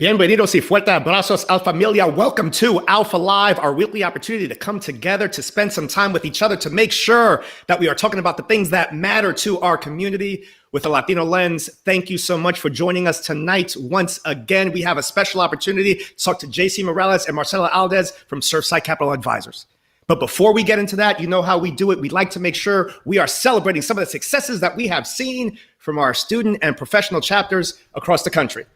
Bienvenidos y fuerte abrazos al familia. Welcome to Alpha Live, our weekly opportunity to come together, to spend some time with each other, to make sure that we are talking about the things that matter to our community with a Latino lens. Thank you so much for joining us tonight. Once again, we have a special opportunity to talk to JC Morales and Marcela Aldaz from Surfside Capital Advisors. But before we get into that, you know how we do it. We'd like to make sure we are celebrating some of the successes that we have seen from our student and professional chapters across the country.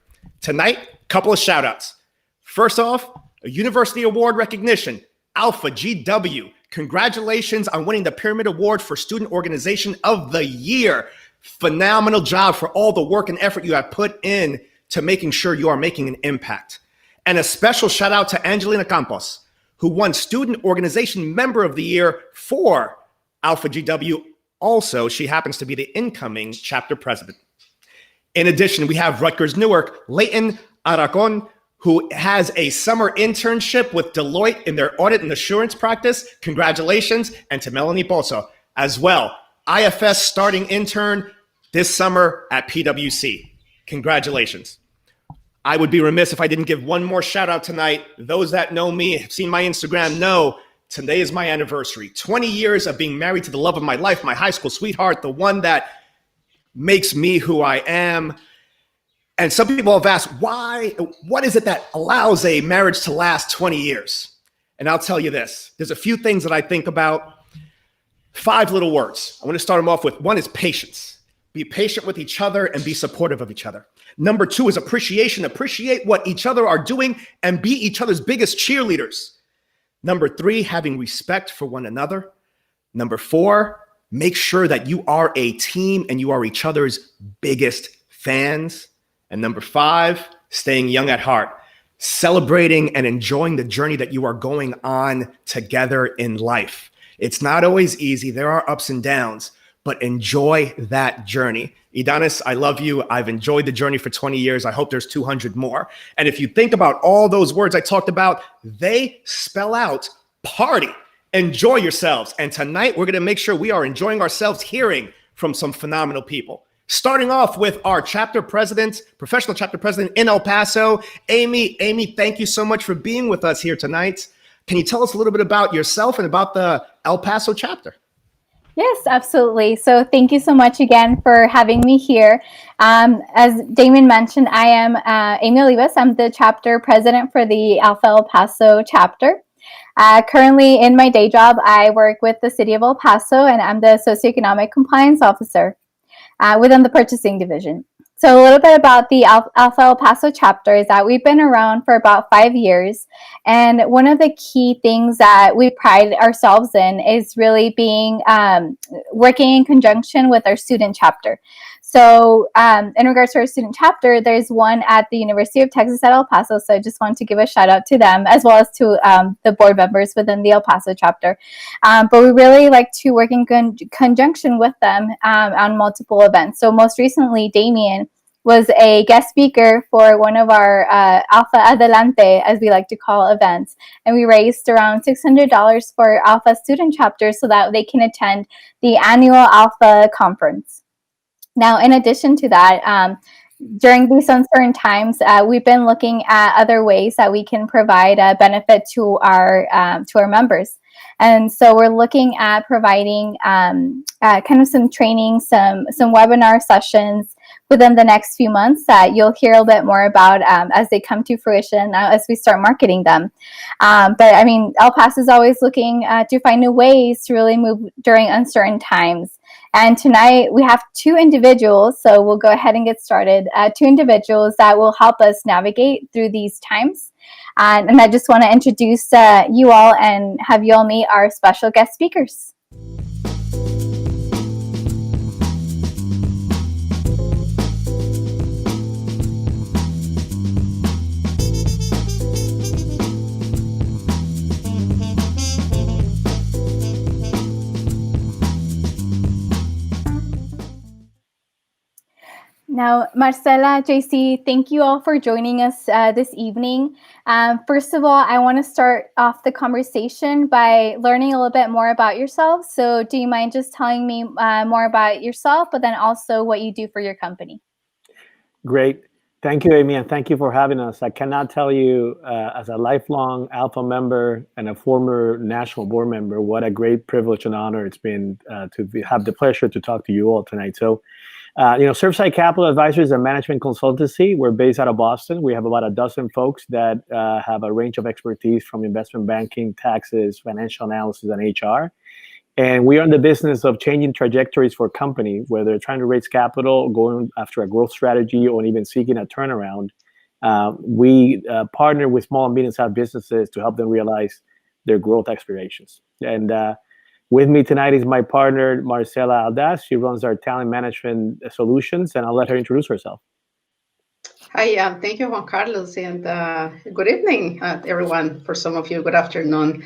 Tonight, a couple of shout outs. First off, a university award recognition, Alpha GW. Congratulations on winning the Pyramid Award for Student Organization of the Year. Phenomenal job for all the work and effort you have put in to making sure you are making an impact. And a special shout out to Angelina Campos, who won Student Organization Member of the Year for Alpha GW. Also, she happens to be the incoming chapter president. In addition, we have Rutgers Newark, Leighton Aracon, who has a summer internship with Deloitte in their audit and assurance practice. Congratulations. And to Melanie Pozo as well, IFS starting intern this summer at PwC. Congratulations. I would be remiss if I didn't give one more shout out tonight. Those that know me, have seen my Instagram, know today is my anniversary. 20 years of being married to the love of my life, my high school sweetheart, the one that makes me who I am. And some people have asked, what is it that allows a marriage to last 20 years? And I'll tell you this, there's a few things that I think about. 5 little words. I want to start them off with. 1 is patience. Be patient with each other and be supportive of each other. Number 2 is appreciation. Appreciate what each other are doing and be each other's biggest cheerleaders. Number 3, having respect for one another. Number 4, make sure that you are a team and you are each other's biggest fans. And number 5, staying young at heart, celebrating and enjoying the journey that you are going on together in life. It's not always easy. There are ups and downs, but enjoy that journey. Idanis, I love you. I've enjoyed the journey for 20 years. I hope there's 200 more. And if you think about all those words I talked about, they spell out party. Enjoy yourselves. And tonight, we're going to make sure we are enjoying ourselves hearing from some phenomenal people. Starting off with our chapter president, professional chapter president in El Paso, Amy. Amy, thank you so much for being with us here tonight. Can you tell us a little bit about yourself and about the El Paso chapter? Yes, absolutely. So thank you so much again for having me here. As Damon mentioned, I am Amy Olivas. I'm the chapter president for the Alpha El Paso chapter. Currently in my day job, I work with the city of El Paso, and I'm the socioeconomic compliance officer within the purchasing division. So a little bit about the Alpha El Paso chapter is that we've been around for about 5 years. And one of the key things that we pride ourselves in is really being working in conjunction with our student chapter. So in regards to our student chapter, there's one at the University of Texas at El Paso. So I just want to give a shout out to them, as well as to the board members within the El Paso chapter. But we really like to work in conjunction with them on multiple events. So most recently, Damien was a guest speaker for one of our Alpha Adelante, as we like to call events. And we raised around $600 for Alpha student chapters so that they can attend the annual Alpha conference. Now, in addition to that, during these uncertain times, we've been looking at other ways that we can provide a benefit to our members. And so we're looking at providing kind of some training, some webinar sessions within the next few months that you'll hear a little bit more about as they come to fruition as we start marketing them. But I mean, El Paso is always looking to find new ways to really move during uncertain times. And tonight we have 2 individuals, so we'll go ahead and get started. 2 individuals that will help us navigate through these times. And I just want to introduce you all and have you all meet our special guest speakers. Now, Marcela, JC, thank you all for joining us this evening. First of all, I want to start off the conversation by learning a little bit more about yourselves. So do you mind just telling me more about yourself, but then also what you do for your company? Great. Thank you, Amy, and thank you for having us. I cannot tell you, as a lifelong Alpha member and a former national board member, what a great privilege and honor it's been have the pleasure to talk to you all tonight. So, Surfside Capital Advisors is a management consultancy. We're based out of Boston. We have about a dozen folks that have a range of expertise from investment banking, taxes, financial analysis, and HR. And we are in the business of changing trajectories for companies, whether they're trying to raise capital, going after a growth strategy, or even seeking a turnaround. We partner with small and medium-sized businesses to help them realize their growth aspirations. And with me tonight is my partner, Marcela Aldaz. She runs our talent management solutions, and I'll let her introduce herself. Hi, thank you, Juan Carlos, and good evening, everyone. For some of you, good afternoon.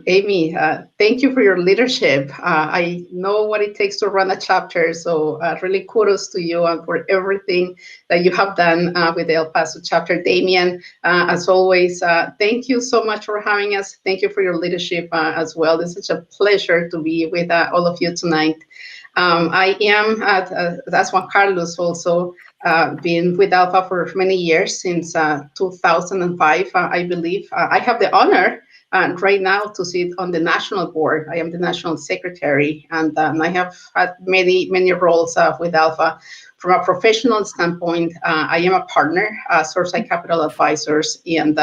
Amy, thank you for your leadership. I know what it takes to run a chapter, so really kudos to you and for everything that you have done with the El Paso chapter. Damian, as always, thank you so much for having us. Thank you for your leadership as well. It's such a pleasure to be with all of you tonight. I am, as Juan Carlos also, been with Alpha for many years, since 2005, I believe. I have the honor right now to sit on the national board. I am the national secretary, and I have had many roles with Alpha. From a professional standpoint, I am a partner, Surfside Capital Advisors, and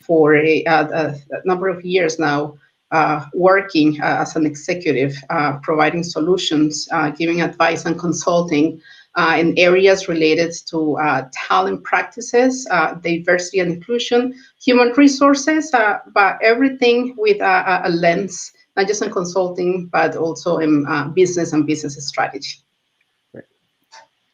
for a number of years now, working as an executive, providing solutions, giving advice and consulting in areas related to talent practices, diversity and inclusion, human resources, but everything with a lens, not just in consulting, but also in business and business strategy.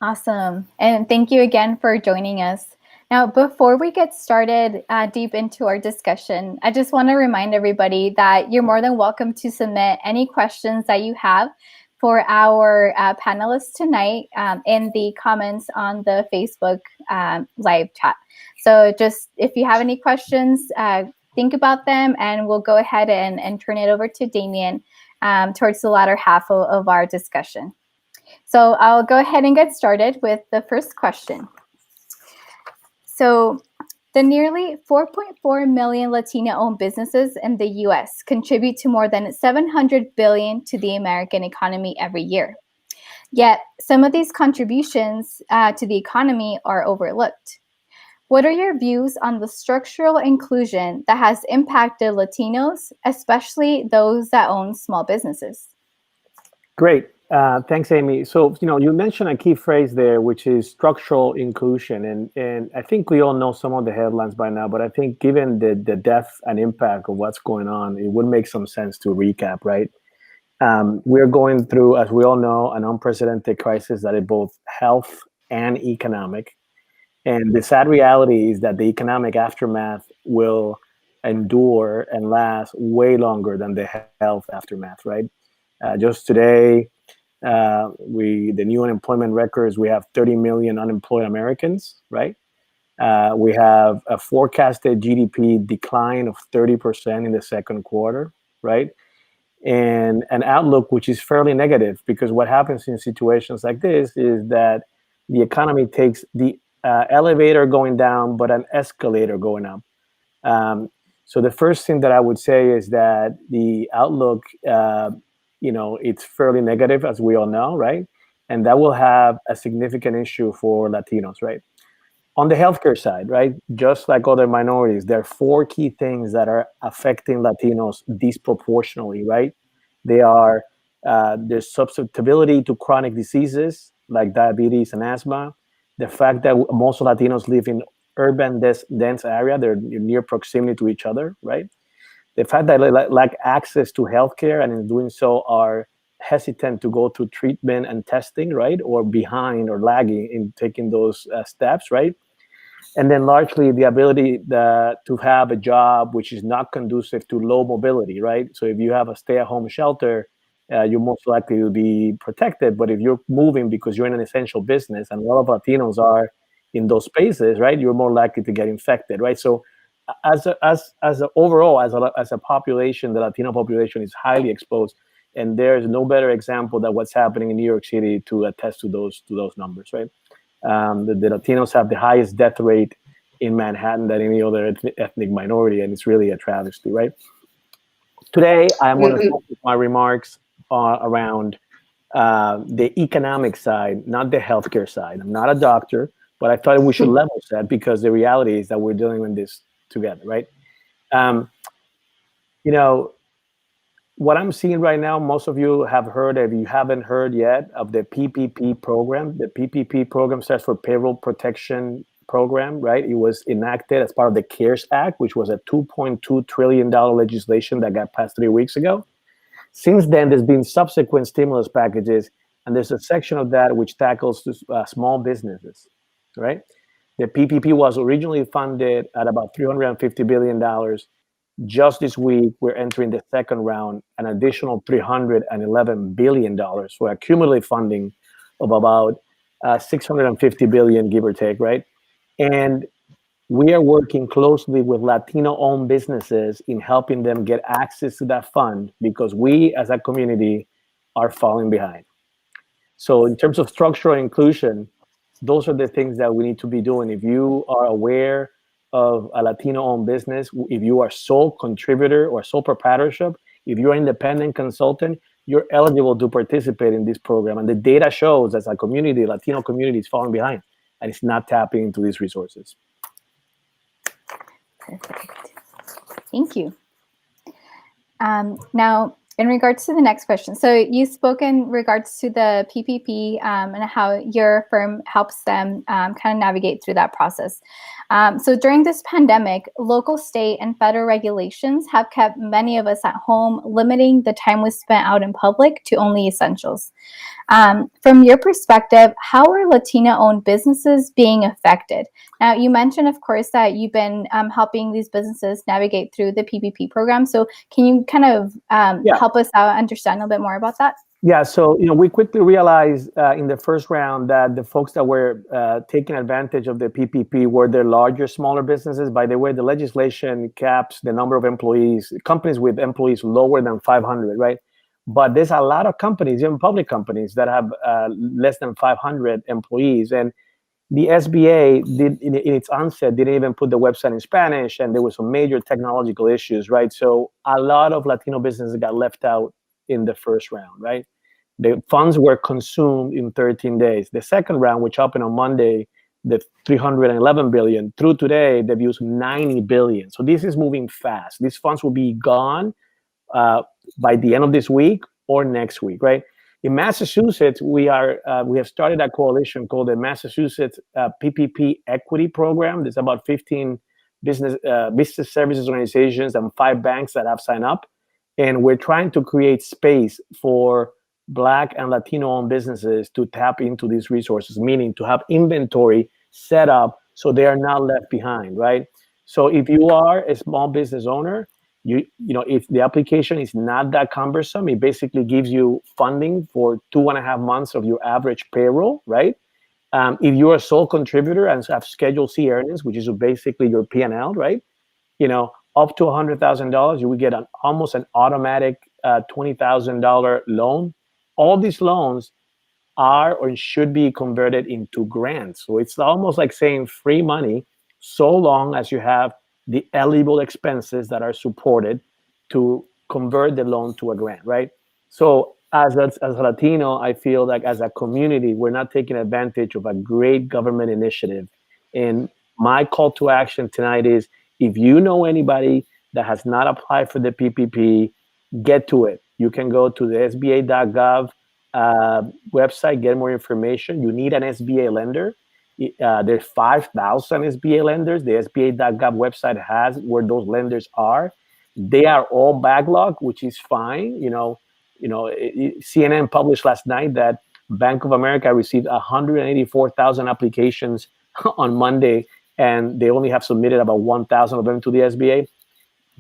Awesome. And thank you again for joining us. Now, before we get started deep into our discussion, I just want to remind everybody that you're more than welcome to submit any questions that you have for our panelists tonight in the comments on the Facebook live chat. So just if you have any questions, think about them, and we'll go ahead and turn it over to Damian towards the latter half of our discussion. So I'll go ahead and get started with the first question. So the nearly 4.4 million Latina-owned businesses in the U.S. contribute to more than $700 billion to the American economy every year. Yet, some of these contributions to the economy are overlooked. What are your views on the structural inclusion that has impacted Latinos, especially those that own small businesses? Great. Thanks, Amy. So, you mentioned a key phrase there, which is structural inclusion. And I think we all know some of the headlines by now, but I think given the depth and impact of what's going on, it would make some sense to recap, right? We're going through, as we all know, an unprecedented crisis that is both health and economic. And the sad reality is that the economic aftermath will endure and last way longer than the health aftermath, right? Just today, the new unemployment records, we have 30 million unemployed Americans, right? We have a forecasted GDP decline of 30% in the second quarter, right? And an outlook which is fairly negative, because what happens in situations like this is that the economy takes the elevator going down, but an escalator going up. So the first thing that I would say is that the outlook, it's fairly negative, as we all know, right? And that will have a significant issue for Latinos, right? On the healthcare side, right? Just like other minorities, there are four key things that are affecting Latinos disproportionately, right? They are their susceptibility to chronic diseases like diabetes and asthma, the fact that most Latinos live in urban dense area, they're near proximity to each other, right? The fact that they lack access to healthcare, and in doing so are hesitant to go through treatment and testing, right? Or behind or lagging in taking those steps, right? And then largely the ability to have a job which is not conducive to low mobility, right? So if you have a stay-at-home shelter, you're most likely to be protected. But if you're moving because you're in an essential business, and a lot of Latinos are in those spaces, right? You're more likely to get infected, right? So as a population, the Latino population is highly exposed, and there's no better example than what's happening in New York City to attest to those numbers, right? The Latinos have the highest death rate in Manhattan than any other ethnic minority, and it's really a travesty, right? Today, I'm going to focus my remarks around the economic side, not the healthcare side. I'm not a doctor, but I thought we should level set because the reality is that we're dealing with this together, right? You know, what I'm seeing right now, most of you have heard, if you haven't heard yet, of the PPP program. The PPP program stands for Payroll Protection Program, right? It was enacted as part of the CARES Act, which was a $2.2 trillion legislation that got passed 3 weeks ago. Since then, there's been subsequent stimulus packages, and there's a section of that which tackles small businesses, right? The PPP was originally funded at about $350 billion. Just this week, we're entering the second round, an additional $311 billion for a cumulative funding of about $650 billion, give or take, right? And we are working closely with Latino-owned businesses in helping them get access to that fund because we, as a community, are falling behind. So in terms of structural inclusion, those are the things that we need to be doing. If you are aware of a Latino-owned business, if you are sole contributor or sole proprietorship, if you're an independent consultant, you're eligible to participate in this program. And the data shows as a community, Latino community is falling behind and it's not tapping into these resources. Perfect. Thank you. Now, in regards to the next question, so you spoke in regards to the PPP and how your firm helps them kind of navigate through that process. So during this pandemic, local, state, and federal regulations have kept many of us at home, limiting the time we spent out in public to only essentials. From your perspective, how are Latina-owned businesses being affected? Now, you mentioned, of course, that you've been helping these businesses navigate through the PPP program. So can you kind of help us out understand a little bit more about that? Yeah, so we quickly realized in the first round that the folks that were taking advantage of the PPP were the larger, smaller businesses. By the way, the legislation caps the number of employees, companies with employees lower than 500, right? But there's a lot of companies, even public companies, that have less than 500 employees. And the SBA did, in its onset, didn't even put the website in Spanish, and there were some major technological issues, right? So a lot of Latino businesses got left out in the first round, right? The funds were consumed in 13 days. The second round, which happened on Monday, the 311 billion, through today, they've used 90 billion. So this is moving fast. These funds will be gone by the end of this week or next week, right? In Massachusetts, we have started a coalition called the Massachusetts PPP Equity Program. There's about 15 business services organizations and 5 banks that have signed up. And we're trying to create space for Black and Latino-owned businesses to tap into these resources, meaning to have inventory set up so they are not left behind, right? So if you are a small business owner, you know, if the application is not that cumbersome, it basically gives you funding for 2.5 months of your average payroll, right? If you're a sole contributor and have Schedule C earnings, which is basically your P&L, right? You know, up to $100,000, you will get almost an automatic $20,000 loan. All these loans are or should be converted into grants. So it's almost like saying free money, so long as you have the eligible expenses that are supported to convert the loan to a grant, right? So as a Latino, I feel like as a community, we're not taking advantage of a great government initiative. And my call to action tonight is, if you know anybody that has not applied for the PPP, get to it. You can go to the SBA.gov website, get more information. You need an SBA lender. There's 5,000 SBA lenders. The SBA.gov website has where those lenders are. They are all backlogged, which is fine. CNN published last night that Bank of America received 184,000 applications on Monday, and they only have submitted about 1,000 of them to the SBA.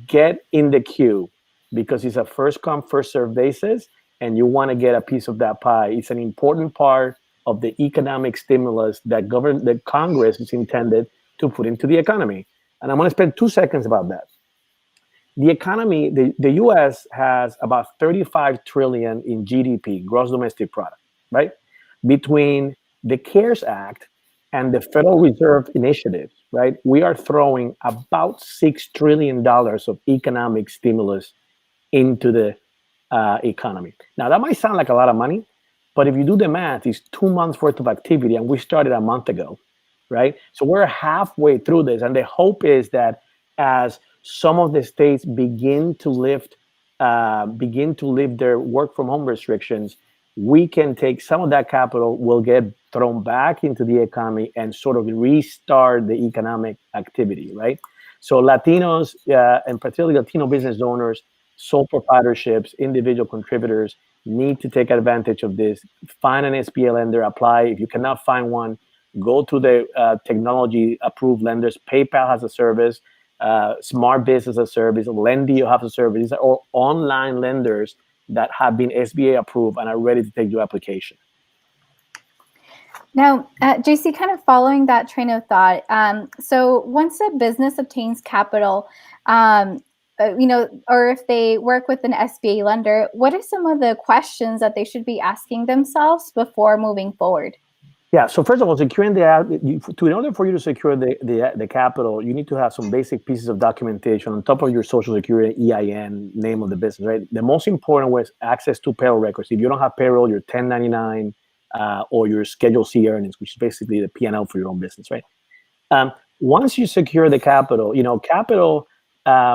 Get in the queue because it's a first come, first served basis, and you want to get a piece of that pie. It's an important part of the economic stimulus that Congress is intended to put into the economy. And I'm going to spend 2 seconds about that. The economy, the U.S. has about 35 trillion in GDP, gross domestic product, right? Between the CARES Act and the Federal Reserve initiatives, right? We are throwing about $6 trillion of economic stimulus into the economy. Now, that might sound like a lot of money, but if you do the math, it's 2 months worth of activity, and we started a month ago, right? So we're halfway through this, and the hope is that as some of the states begin to lift their work from home restrictions, we can take some of that capital, will get thrown back into the economy and sort of restart the economic activity, right? So Latinos, and particularly Latino business owners, sole proprietorships, individual contributors need to take advantage of this. Find an SBA lender, apply. If you cannot find one, go to the technology approved lenders. PayPal has a service, Smart Business has a service, Lendio has a service. These are all online lenders that have been SBA approved and are ready to take your application. Now, JC, kind of following that train of thought, so once a business obtains capital, or if they work with an SBA lender, what are some of the questions that they should be asking themselves before moving forward? Yeah. So first of all, securing in order for you to secure the capital, you need to have some basic pieces of documentation on top of your Social Security, EIN, name of the business, right? The most important was access to payroll records. If you don't have payroll, your 1099 or your Schedule C earnings, which is basically the P&L for your own business, right? Once you secure the capital, capital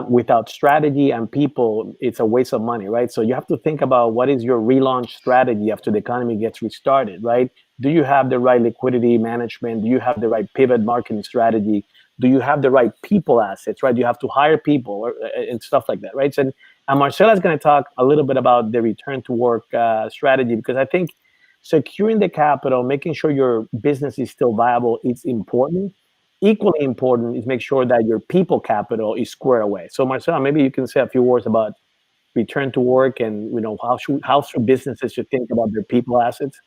without strategy and people, it's a waste of money, right? So you have to think about what is your relaunch strategy after the economy gets restarted, right? Do you have the right liquidity management? Do you have the right pivot marketing strategy? Do you have the right people assets, right? Do you have to hire people and stuff like that, right? So, and Marcela is going to talk a little bit about the return to work strategy, because I think securing the capital, making sure your business is still viable, it's important. Equally important is make sure that your people capital is squared away. So Marcela, maybe you can say a few words about return to work and how should businesses should think about their people assets.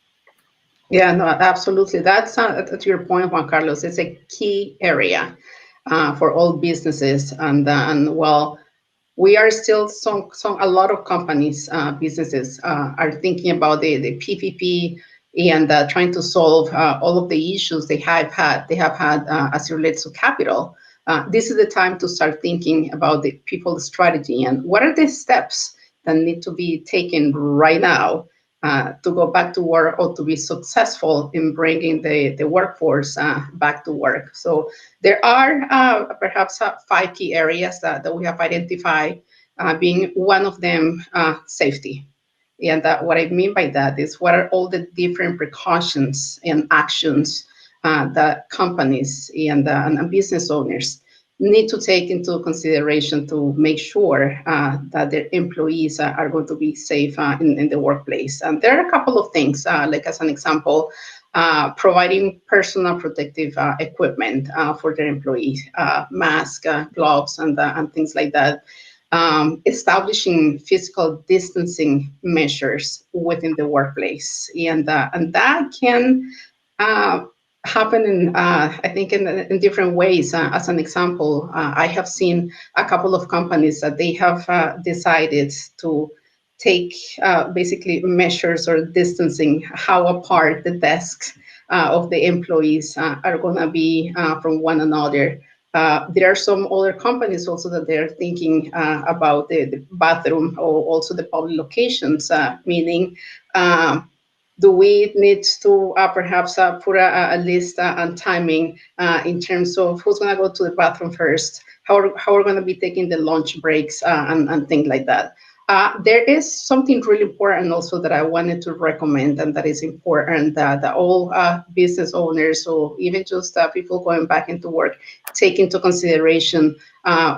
Yeah, no, absolutely. That's to your point, Juan Carlos. It's a key area for all businesses, and well, we are still a lot of companies, businesses are thinking about the PPP and trying to solve all of the issues they have had as it relates to capital. This is the time to start thinking about the people strategy and what are the steps that need to be taken right now to go back to work or to be successful in bringing the workforce back to work. So there are perhaps 5 key areas that we have identified, being one of them safety. And what I mean by that is what are all the different precautions and actions that companies and business owners need to take into consideration to make sure that their employees are going to be safe in the workplace. And there are a couple of things, like as an example, providing personal protective equipment for their employees, masks, gloves, and things like that. Establishing physical distancing measures within the workplace, and that can happen in I think in different ways. As an example, I have seen a couple of companies that they have decided to take basically measures or distancing how apart the desks of the employees are going to be from one another. There are some other companies also that they're thinking about the bathroom or also the public locations, meaning do we need to perhaps put a list and timing in terms of who's going to go to the bathroom first, how we're going to be taking the lunch breaks and things like that. There is something really important also that I wanted to recommend, and that is important that all business owners or even just people going back into work take into consideration,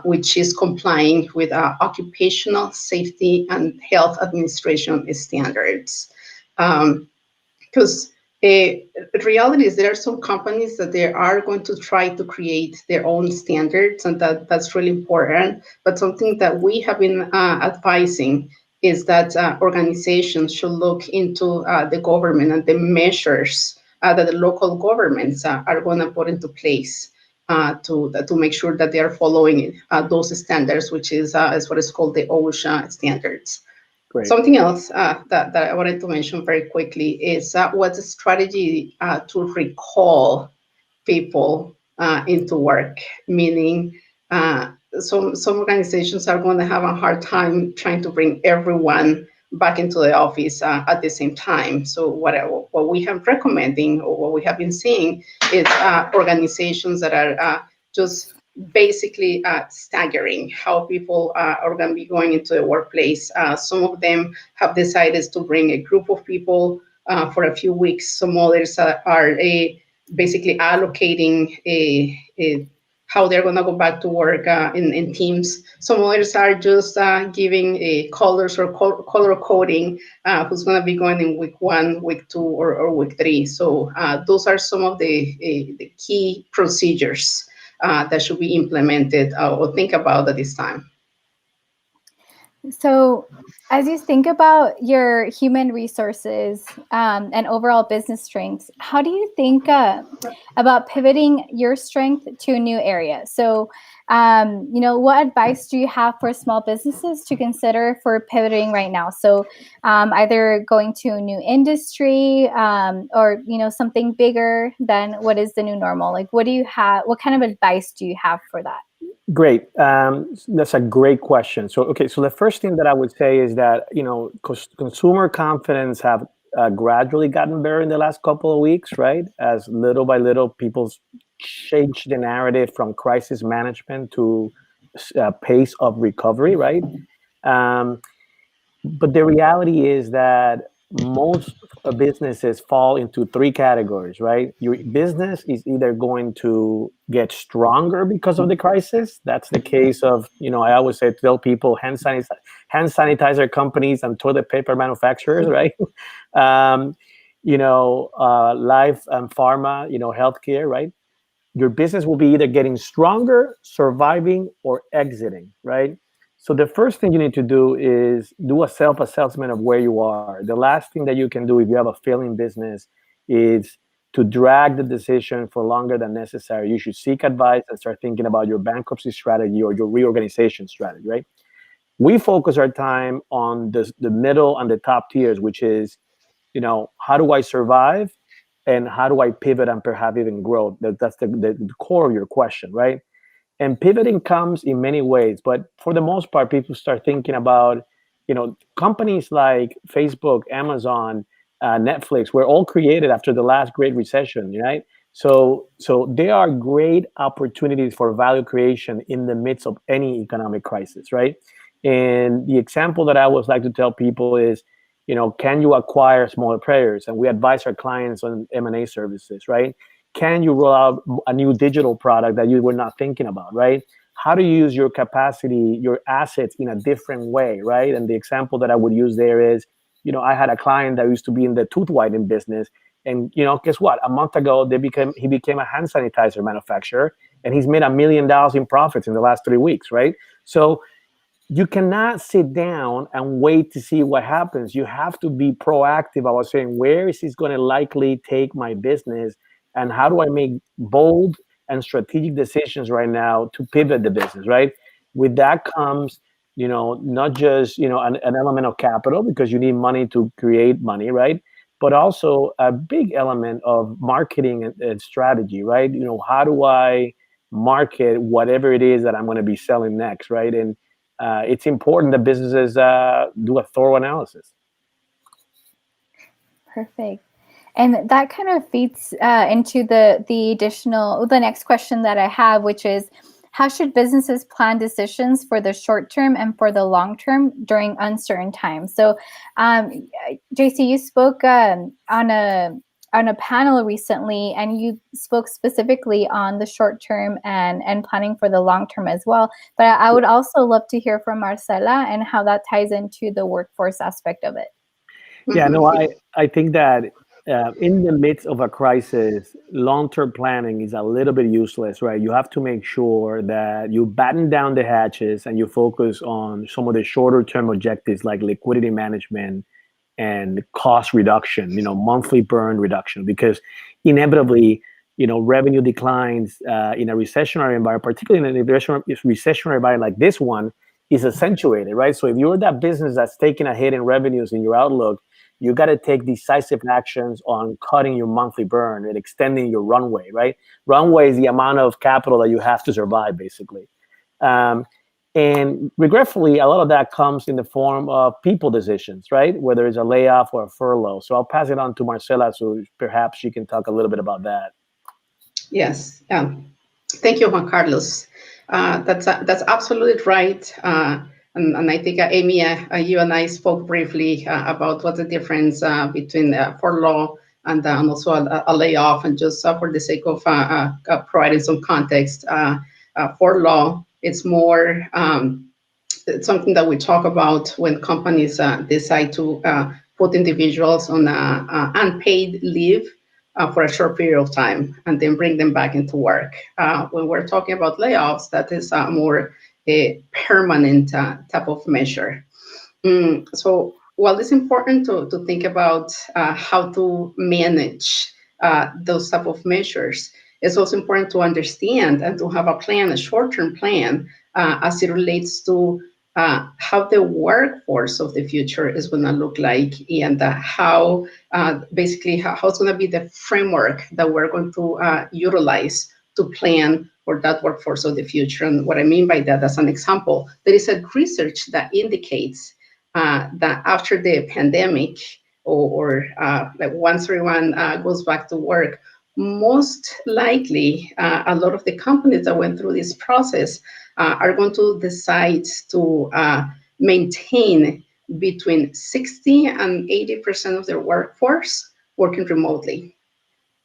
which is complying with occupational safety and health administration standards. Because the reality is there are some companies that they are going to try to create their own standards, and that's really important. But something that we have been advising is that organizations should look into the government and the measures that the local governments are going to put into place to make sure that they are following those standards, which is what is called the OSHA standards. Great. Something else that I wanted to mention very quickly is what's a strategy to recall people into work, meaning some organizations are going to have a hard time trying to bring everyone back into the office at the same time. So what we have recommending, or what we have been seeing, is organizations that are just basically staggering how people are going to be going into the workplace. Some of them have decided to bring a group of people for a few weeks. Some others are basically allocating how they're going to go back to work in teams. Some others are just giving colors or color coding who's going to be going in week 1, week 2, or week 3. So those are some of the key procedures that should be implemented or think about at this time. So, as you think about your human resources and overall business strengths, how do you think about pivoting your strength to a new area? So, what advice do you have for small businesses to consider for pivoting right now? So, either going to a new industry or something bigger than what is the new normal. Like, what do you have? What kind of advice do you have for that? Great. That's a great question. So the first thing that I would say is that, consumer confidence have gradually gotten better in the last couple of weeks, right? As little by little, people change the narrative from crisis management to pace of recovery, right? But the reality is that most businesses fall into 3 categories, right? Your business is either going to get stronger because of the crisis. That's the case of, I always tell people hand sanitizer companies and toilet paper manufacturers, right? Life and pharma, healthcare, right? Your business will be either getting stronger, surviving, or exiting, right? So the first thing you need to do is do a self-assessment of where you are. The last thing that you can do if you have a failing business is to drag the decision for longer than necessary. You should seek advice and start thinking about your bankruptcy strategy or your reorganization strategy, right? We focus our time on the middle and the top tiers, which is, how do I survive and how do I pivot and perhaps even grow? That's the core of your question, right? And pivoting comes in many ways, but for the most part, people start thinking about, companies like Facebook, Amazon, Netflix were all created after the last great recession, right? So they are great opportunities for value creation in the midst of any economic crisis, right? And the example that I always like to tell people is, can you acquire smaller players? And we advise our clients on M&A services, right? Can you roll out a new digital product that you were not thinking about, right? How to use your capacity, your assets in a different way, right? And the example that I would use there is, I had a client that used to be in the tooth whitening business. And, guess what? A month ago, he became a hand sanitizer manufacturer, and he's made $1 million in profits in the last 3 weeks, right? So you cannot sit down and wait to see what happens. You have to be proactive. I was saying, where is this going to likely take my business? And how do I make bold and strategic decisions right now to pivot the business, right? With that comes, not just, an element of capital, because you need money to create money, right? But also a big element of marketing and strategy, right? How do I market whatever it is that I'm going to be selling next, right? And it's important that businesses do a thorough analysis. Perfect. And that kind of feeds into the next question that I have, which is, how should businesses plan decisions for the short term and for the long term during uncertain times? So, JC, you spoke on a panel recently, and you spoke specifically on the short term and planning for the long term as well. But I would also love to hear from Marcela and how that ties into the workforce aspect of it. Yeah, no, I think that in the midst of a crisis, long-term planning is a little bit useless, right? You have to make sure that you batten down the hatches and you focus on some of the shorter-term objectives like liquidity management and cost reduction, monthly burn reduction, because inevitably, revenue declines in a recessionary environment, particularly in a recessionary environment like this one, is accentuated, right? So if you're that business that's taking a hit in revenues in your outlook, you got to take decisive actions on cutting your monthly burn and extending your runway, right? Runway is the amount of capital that you have to survive, basically. And regretfully, a lot of that comes in the form of people decisions, right? Whether it's a layoff or a furlough. So I'll pass it on to Marcela, so perhaps she can talk a little bit about that. Yes. Thank you, Juan Carlos. That's absolutely right. And I think, Amy, you and I spoke briefly about what's the difference between furlough and also a layoff. And just for the sake of providing some context, furlough, it's more it's something that we talk about when companies decide to put individuals on unpaid leave for a short period of time and then bring them back into work. When we're talking about layoffs, that is more a permanent type of measure. So while it's important to think about how to manage those type of measures, it's also important to understand and to have a plan, a short-term plan, as it relates to how the workforce of the future is going to look like, and how basically how it's going to be the framework that we're going to utilize to plan for that workforce of the future. And what I mean by that, as an example, there is a research that indicates that after the pandemic, or like once everyone goes back to work, most likely a lot of the companies that went through this process are going to decide to maintain between 60 and 80% of their workforce working remotely.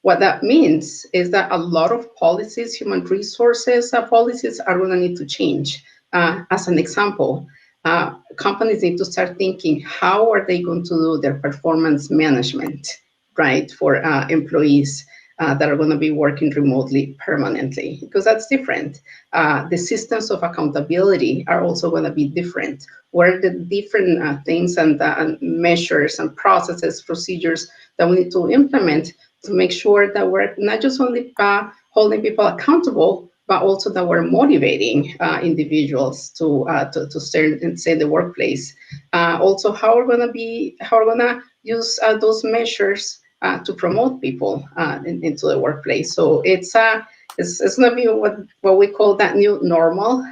What that means is that a lot of policies, human resources policies, are going to need to change. As an example, companies need to start thinking, how are they going to do their performance management, right, for employees that are going to be working remotely permanently, because that's different. The systems of accountability are also going to be different. What are the different things and measures and processes, procedures that we need to implement to make sure that we're not just only holding people accountable, but also that we're motivating individuals to stay in the workplace. Also, how we're going to use those measures to promote people into the workplace. So it's going to be what we call that new normal,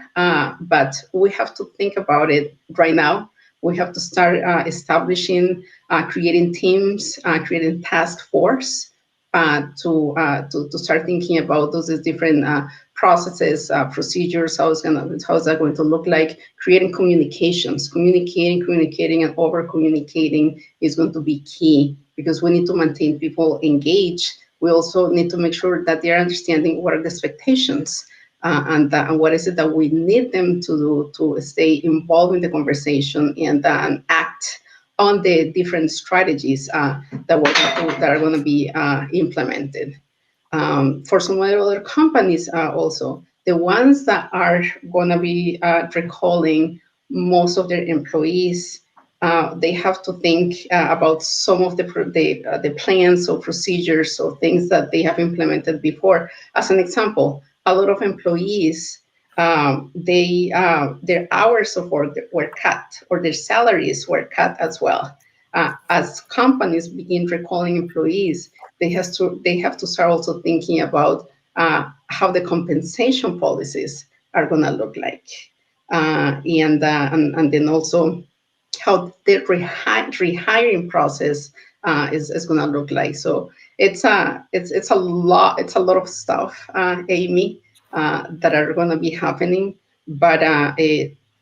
but we have to think about it right now. We have to start establishing, creating teams, creating task force to start thinking about those different processes, procedures. How is that going to look like? Creating communications, communicating, and over communicating is going to be key, because we need to maintain people engaged. We also need to make sure that they're understanding what are the expectations and what is it that we need them to do to stay involved in the conversation and act on the different strategies that are going to be implemented. For some other companies also, the ones that are going to be recalling most of their employees, they have to think about some of the plans or procedures or things that they have implemented before. As an example, a lot of employees, their hours of work were cut, or their salaries were cut as well. As companies begin recalling employees, they have to start also thinking about how the compensation policies are going to look like, and then also how the rehiring process is going to look like. So it's a lot of stuff, Amy, that are going to be happening. But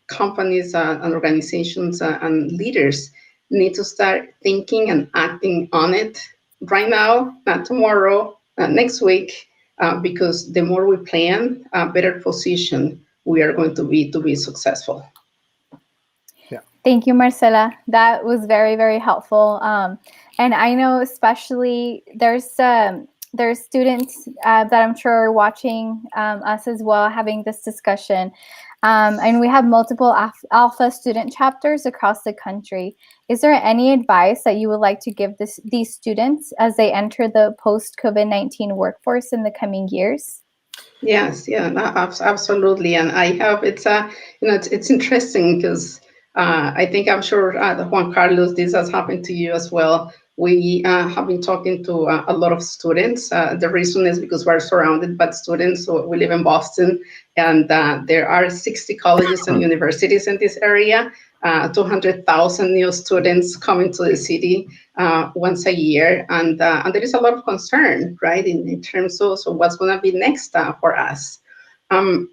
companies and organizations and leaders need to start thinking and acting on it right now, not tomorrow, not next week, because the more we plan, better position we are going to be successful. Thank you, Marcela. That was very, very helpful. And I know especially there's students that I'm sure are watching us as well, having this discussion. And we have multiple Alpha student chapters across the country. Is there any advice that you would like to give these students as they enter the post-COVID-19 workforce in the coming years? Yes, yeah, absolutely. And I have, it's interesting because I think I'm sure Juan Carlos, this has happened to you as well. We have been talking to a lot of students. The reason is because we're surrounded by students. So we live in Boston, and there are 60 colleges and universities in this area. 200,000 new students coming to the city once a year, and there is a lot of concern, right, in terms of so what's going to be next for us. Um,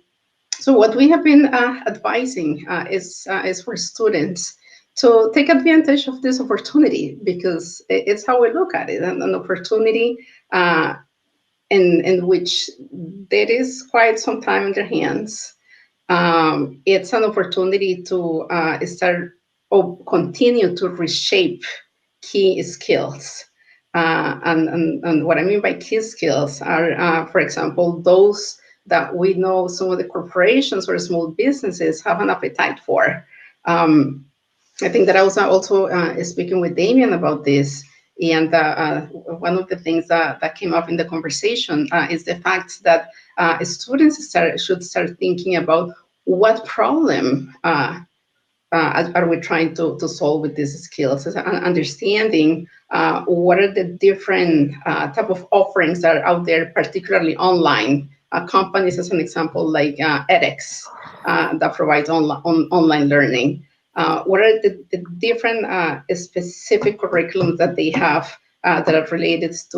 so what we have been advising is for students to take advantage of this opportunity because it's how we look at it, an opportunity uh, in which there is quite some time in their hands. It's an opportunity to start or continue to reshape key skills. And what I mean by key skills are, for example, those that we know some of the corporations or small businesses have an appetite for. Um, I think that I was also speaking with Damien about this. And one of the things that came up in the conversation is the fact that students should start thinking about what problem are we trying to solve with these skills, is understanding what are the different type of offerings that are out there, particularly online. Companies, as an example, like edX, that provides online learning. What are the different specific curriculums that they have that are related to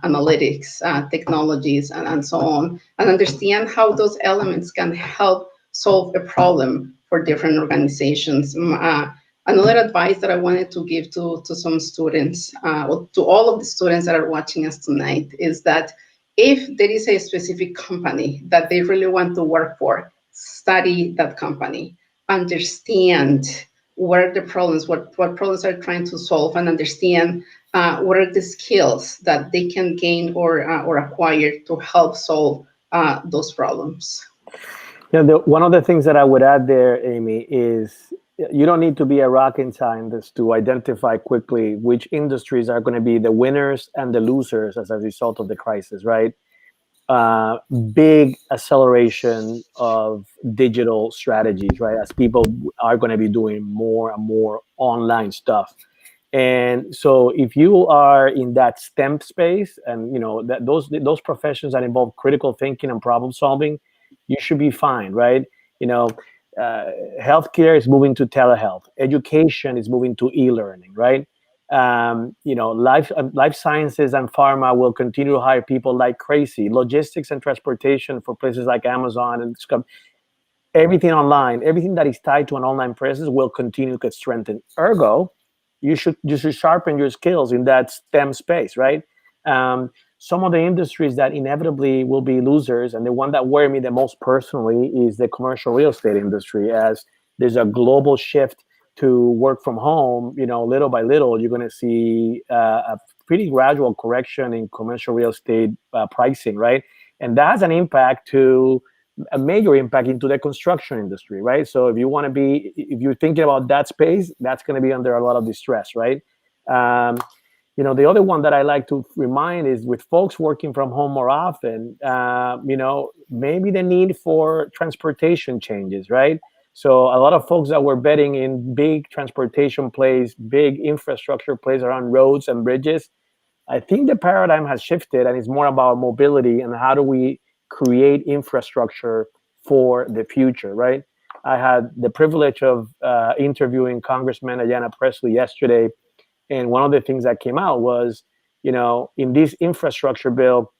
analytics, technologies, and so on, and understand how those elements can help solve a problem for different organizations. Another advice that I wanted to give to some students, or to all of the students that are watching us tonight, is that if there is a specific company that they really want to work for, study that company, understand what are the problems, what problems are trying to solve, and understand what are the skills that they can gain or acquire to help solve those problems. One of the things that I would add there, Amy, is you don't need to be a rocket scientist to identify quickly which industries are going to be the winners and the losers as a result of the crisis, right? Big acceleration of digital strategies, right? As people are going to be doing more and more online stuff. And so if you are in that STEM space and that those professions that involve critical thinking and problem solving, you should be fine, right? You know, healthcare is moving to telehealth. Education is moving to e-learning, right? Life sciences and pharma will continue to hire people like crazy. Logistics and transportation for places like Amazon and everything online, everything that is tied to an online presence will continue to get strengthened. Ergo, you should sharpen your skills in that STEM space, right? Some of the industries that inevitably will be losers, and the one that worry me the most personally, is the commercial real estate industry. As there's a global shift to work from home, little by little, you're going to see a pretty gradual correction in commercial real estate pricing, right? And that has an impact to a major impact into the construction industry, right? So if you're thinking about that space, that's going to be under a lot of distress, right? The other one that I like to remind is with folks working from home more often, maybe the need for transportation changes, right? So a lot of folks that were betting in big transportation plays, big infrastructure plays around roads and bridges, I think the paradigm has shifted and it's more about mobility and how do we create infrastructure for the future, right? I had the privilege of interviewing Congressman Ayanna Pressley yesterday, and one of the things that came out was, in this infrastructure bill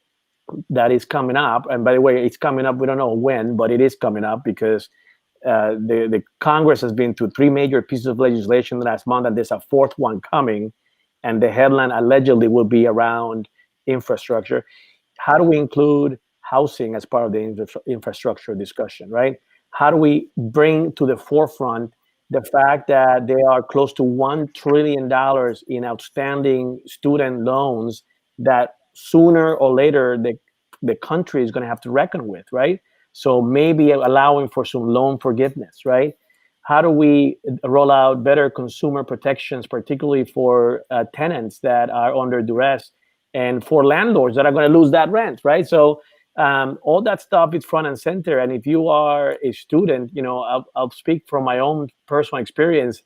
that is coming up, and by the way, it's coming up, we don't know when, but it is coming up because the Congress has been through 3 major pieces of legislation last month, and there's a 4th one coming, and the headline allegedly will be around infrastructure. How do we include housing as part of the infrastructure discussion, right? How do we bring to the forefront the fact that there are close to $1 trillion in outstanding student loans that sooner or later the country is going to have to reckon with, right? So maybe allowing for some loan forgiveness, right? How do we roll out better consumer protections, particularly for tenants that are under duress and for landlords that are going to lose that rent, right? So All that stuff is front and center. And if you are a student, I'll speak from my own personal experience.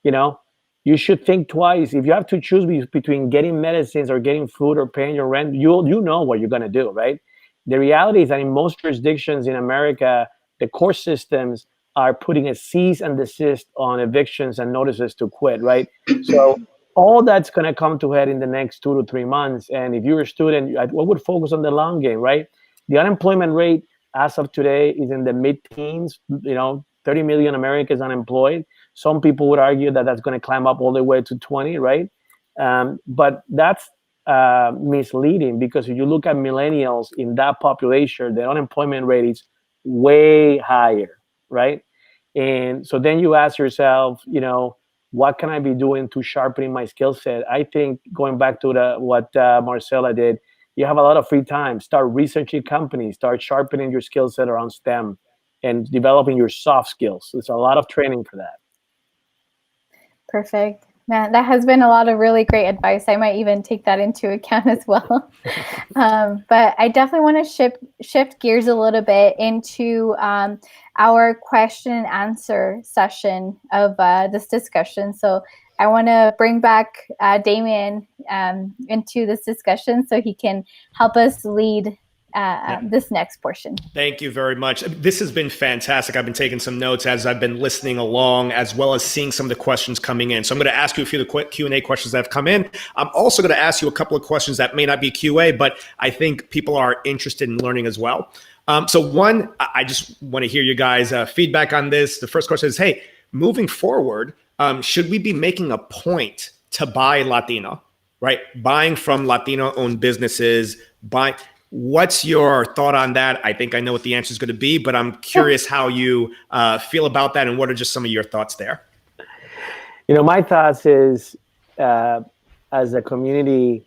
You know, you should think twice. If you have to choose between getting medicines or getting food or paying your rent, you know what you're going to do, right? The reality is that in most jurisdictions in America, the court systems are putting a cease and desist on evictions and notices to quit, right? So all that's going to come to head in the next 2 to 3 months. And if you're a student, I would focus on the long game, right? The unemployment rate as of today is in the mid-teens. 30 million Americans unemployed. Some people would argue that that's going to climb up all the way to 20, right? But that's misleading, because if you look at millennials in that population, the unemployment rate is way higher, right? And so then you ask yourself, what can I be doing to sharpening my skill set? I think going back to what Marcela did, you have a lot of free time. Start researching companies, start sharpening your skill set around STEM and developing your soft skills. There's a lot of training for that. Perfect. Man, that has been a lot of really great advice. I might even take that into account as well. But I definitely want to shift gears a little bit into our question and answer session of this discussion. So I want to bring back Damien into this discussion so he can help us lead this next portion. Thank you very much. This has been fantastic. I've been taking some notes as I've been listening along, as well as seeing some of the questions coming in. So I'm going to ask you a few of the Q&A questions that have come in. I'm also going to ask you a couple of questions that may not be QA, but I think people are interested in learning as well. So one, I just want to hear you guys' feedback on this. The first question is, hey, moving forward, should we be making a point to buy Latino, right? Buying from Latino-owned businesses, what's your thought on that? I think I know what the answer is going to be, but I'm curious how you feel about that, and what are just some of your thoughts there? My thoughts is, as a community,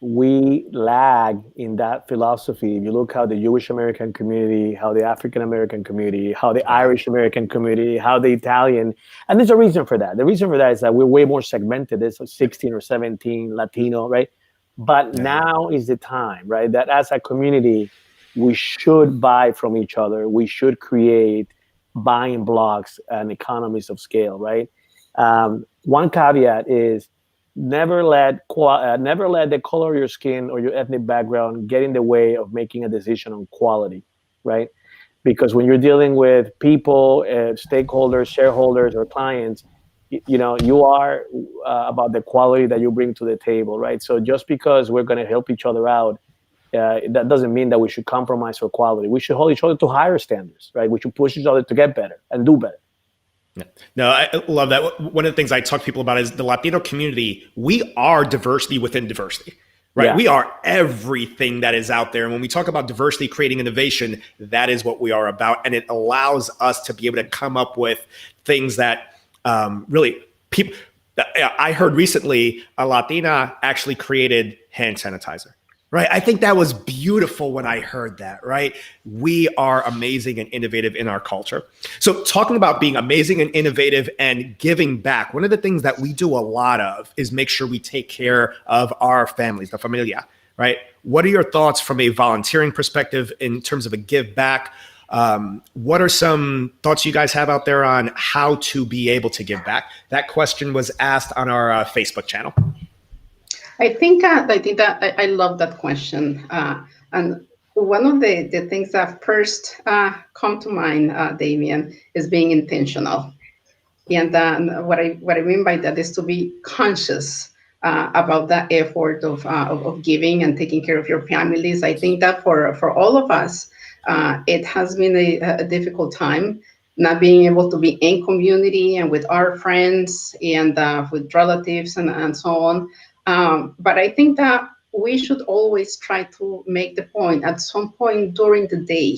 we lag in that philosophy. If you look how the Jewish American community, how the African American community, how the Irish American community, how the Italian, and there's a reason for that. The reason for that is that we're way more segmented. There's 16 or 17 Latino, right? But now is the time, right? That as a community, we should buy from each other. We should create buying blocks and economies of scale, right? One caveat is never let the color of your skin or your ethnic background get in the way of making a decision on quality, right? Because when you're dealing with people, stakeholders, shareholders, or clients, you are about the quality that you bring to the table, right? So just because we're going to help each other out, that doesn't mean that we should compromise for quality. We should hold each other to higher standards, right? We should push each other to get better and do better. No, I love that. One of the things I talk to people about is the Latino community. We are diversity within diversity, right? Yeah. We are everything that is out there. And when we talk about diversity, creating innovation, that is what we are about. And it allows us to be able to come up with things that really people. I heard recently a Latina actually created hand sanitizer. Right. I think that was beautiful when I heard that. Right. We are amazing and innovative in our culture. So talking about being amazing and innovative and giving back, one of the things that we do a lot of is make sure we take care of our families, the familia. Right. What are your thoughts from a volunteering perspective in terms of a give back? What are some thoughts you guys have out there on how to be able to give back? That question was asked on our Facebook channel. I think that I love that question. And one of the things that first come to mind, Damien, is being intentional. And what I mean by that is to be conscious about that effort of giving and taking care of your families. I think that for all of us, it has been a difficult time, not being able to be in community and with our friends and with relatives and so on. But I think that we should always try to make the point at some point during the day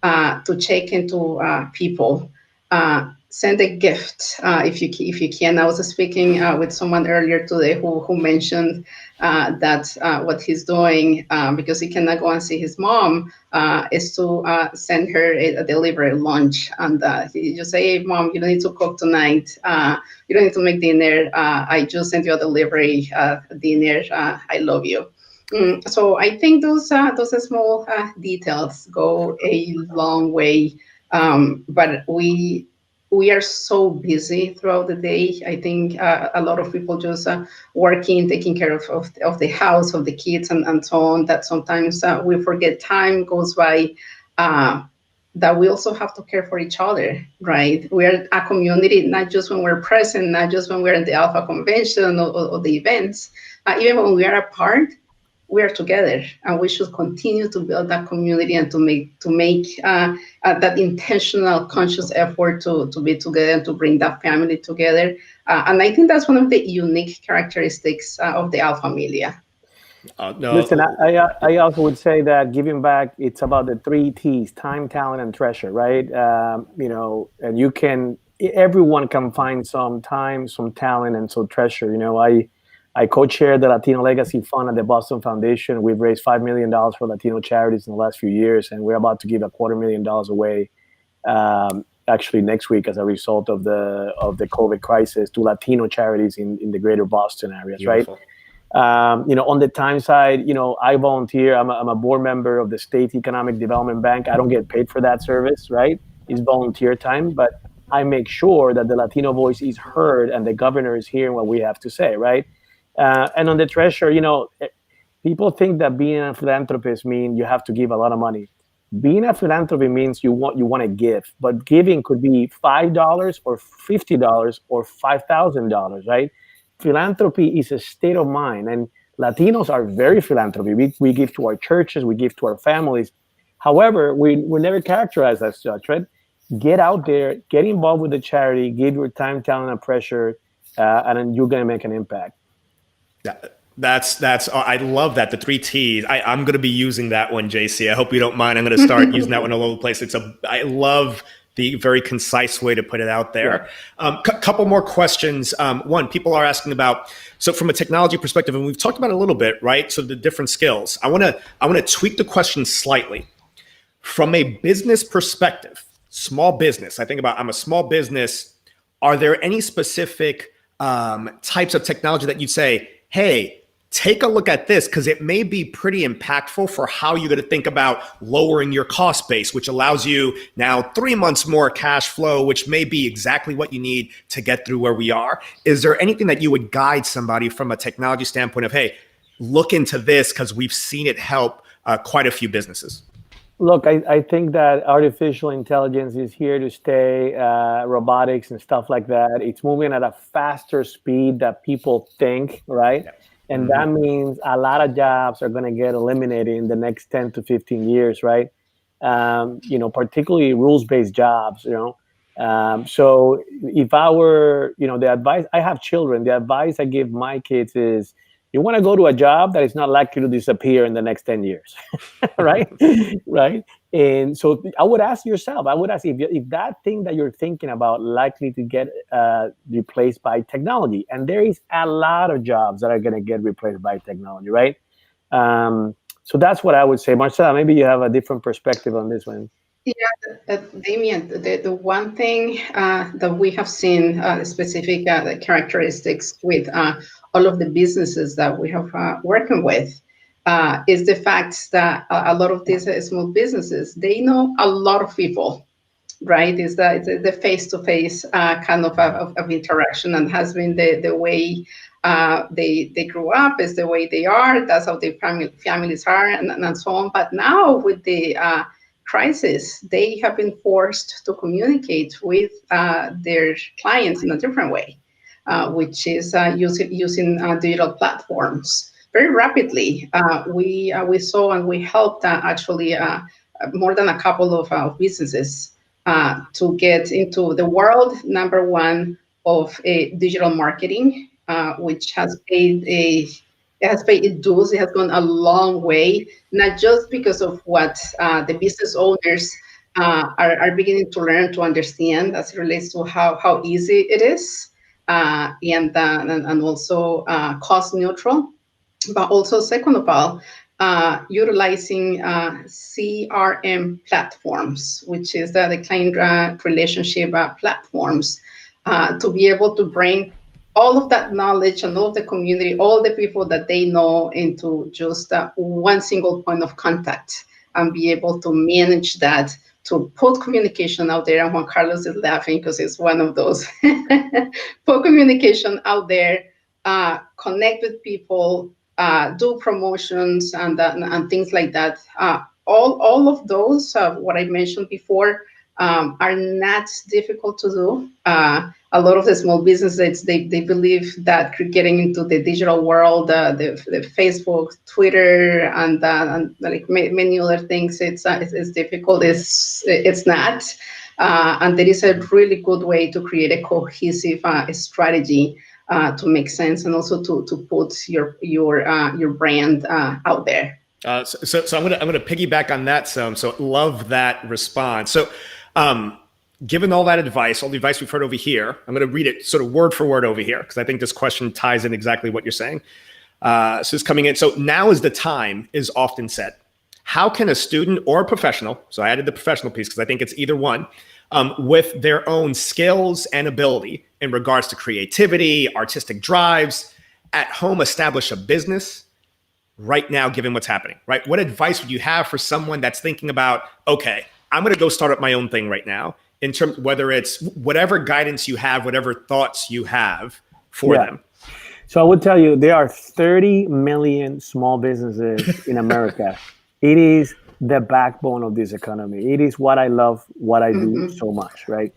to check into people, send a gift if you can. I was speaking with someone earlier today who mentioned that what he's doing because he cannot go and see his mom is to send her a delivery lunch, and you just say, hey, Mom, you don't need to cook tonight, you don't need to make dinner, I just sent you a delivery dinner, I love you. So I think those small details go a long way. But we are so busy throughout the day. I think a lot of people just working, taking care of the house, of the kids, and so on. That sometimes we forget time goes by. That we also have to care for each other, right? We are a community, not just when we're present, not just when we're in the Alpha Convention or the events. Even when we are apart, we are together, and we should continue to build that community and to make that intentional, conscious effort to be together and to bring that family together. And I think that's one of the unique characteristics of the Alpha Familia. Listen, No, I also would say that giving back, it's about the three T's: time, talent, and treasure, right? And everyone can find some time, some talent, and some treasure. I co-chair the Latino Legacy Fund at the Boston Foundation. We've raised $5 million for Latino charities in the last few years, and we're about to give $250,000 away actually next week as a result of the COVID crisis to Latino charities in the greater Boston areas, beautiful. right? On the time side, I volunteer. I'm a board member of the State Economic Development Bank. I don't get paid for that service, right? It's volunteer time, but I make sure that the Latino voice is heard and the governor is hearing what we have to say, right? And on the treasure, people think that being a philanthropist means you have to give a lot of money. Being a philanthropist means you want to give, but giving could be $5 or $50 or $5,000, right? Philanthropy is a state of mind, and Latinos are very philanthropic. We give to our churches, we give to our families. However, we're never characterized as such, right? Get out there, get involved with the charity, give your time, talent, and pressure, and then you're going to make an impact. That's I love that, the three T's. I'm going to be using that one, JC. I hope you don't mind. I'm going to start using that one all over the place. I love the very concise way to put it out there. Yeah. Couple more questions. One, people are asking about, so from a technology perspective, and we've talked about it a little bit, right? So the different skills. I want to tweak the question slightly. From a business perspective, small business, I'm a small business. Are there any specific types of technology that you'd say, hey, take a look at this, because it may be pretty impactful for how you're going to think about lowering your cost base, which allows you now 3 months more cash flow, which may be exactly what you need to get through where we are. Is there anything that you would guide somebody from a technology standpoint of, hey, look into this because we've seen it help quite a few businesses? Look, I think that artificial intelligence is here to stay, robotics and stuff like that. It's moving at a faster speed that people think, right? Yeah. And that means a lot of jobs are going to get eliminated in the next 10 to 15 years, right? Particularly rules-based jobs, So if I were, the advice, I have children, the advice I give my kids is, you want to go to a job that is not likely to disappear in the next 10 years, right? Right. And so I would ask yourself, if that thing that you're thinking about likely to get replaced by technology. And there is a lot of jobs that are going to get replaced by technology, right? So that's what I would say. Marcela, maybe you have a different perspective on this one. Yeah, Damien, the one thing that we have seen specific characteristics with all of the businesses that we have working with is the fact that a lot of these small businesses, they know a lot of people, right? It's the face-to-face kind of interaction, and has been the way they grew up, is the way they are. That's how their families are, and so on. But now with the crisis, they have been forced to communicate with their clients in a different way, which is using digital platforms very rapidly. We saw and we helped actually more than a couple of businesses to get into the world number one of digital marketing, which has paid its dues. It has gone a long way, not just because of what the business owners are beginning to learn to understand as it relates to how easy it is, and also cost neutral, but also second of all, utilizing CRM platforms, which is the client relationship platforms, to be able to bring all of that knowledge and all of the community, all the people that they know into just one single point of contact and be able to manage that, to put communication out there. And Juan Carlos is laughing because it's one of those. Put communication out there, connect with people, do promotions and things like that. All of those, what I mentioned before, are not difficult to do. A lot of the small businesses, they believe that getting into the digital world, the Facebook, Twitter, and like many other things, it's difficult. It's not, and there is a really good way to create a cohesive strategy to make sense, and also to put your brand out there. So I'm gonna piggyback on that some. So love that response. So given all that advice, all the advice we've heard over here, I'm gonna read it sort of word for word over here because I think this question ties in exactly what you're saying. So it's coming in. So now is the time is often said. How can a student or a professional, so I added the professional piece because I think it's either one, with their own skills and ability in regards to creativity, artistic drives, at home establish a business right now, given what's happening, right? What advice would you have for someone that's thinking about, okay, I'm going to go start up my own thing right now, in terms, whether it's whatever guidance you have, whatever thoughts you have for them? So I would tell you, there are 30 million small businesses in America. It is the backbone of this economy. It is what I love, what I do so much, right?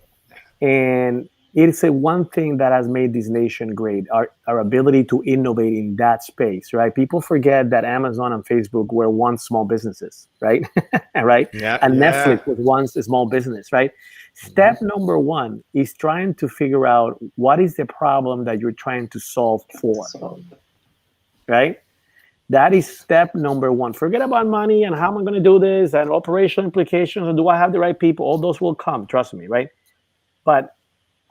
And it's a one thing that has made this nation great, our ability to innovate in that space, right? People forget that Amazon and Facebook were once small businesses, right? Right? Netflix was once a small business, right? Step number one is trying to figure out what is the problem that you're trying to solve for, right? That is step number one. Forget about money and how am I going to do this and operational implications and do I have the right people? All those will come, trust me, right? But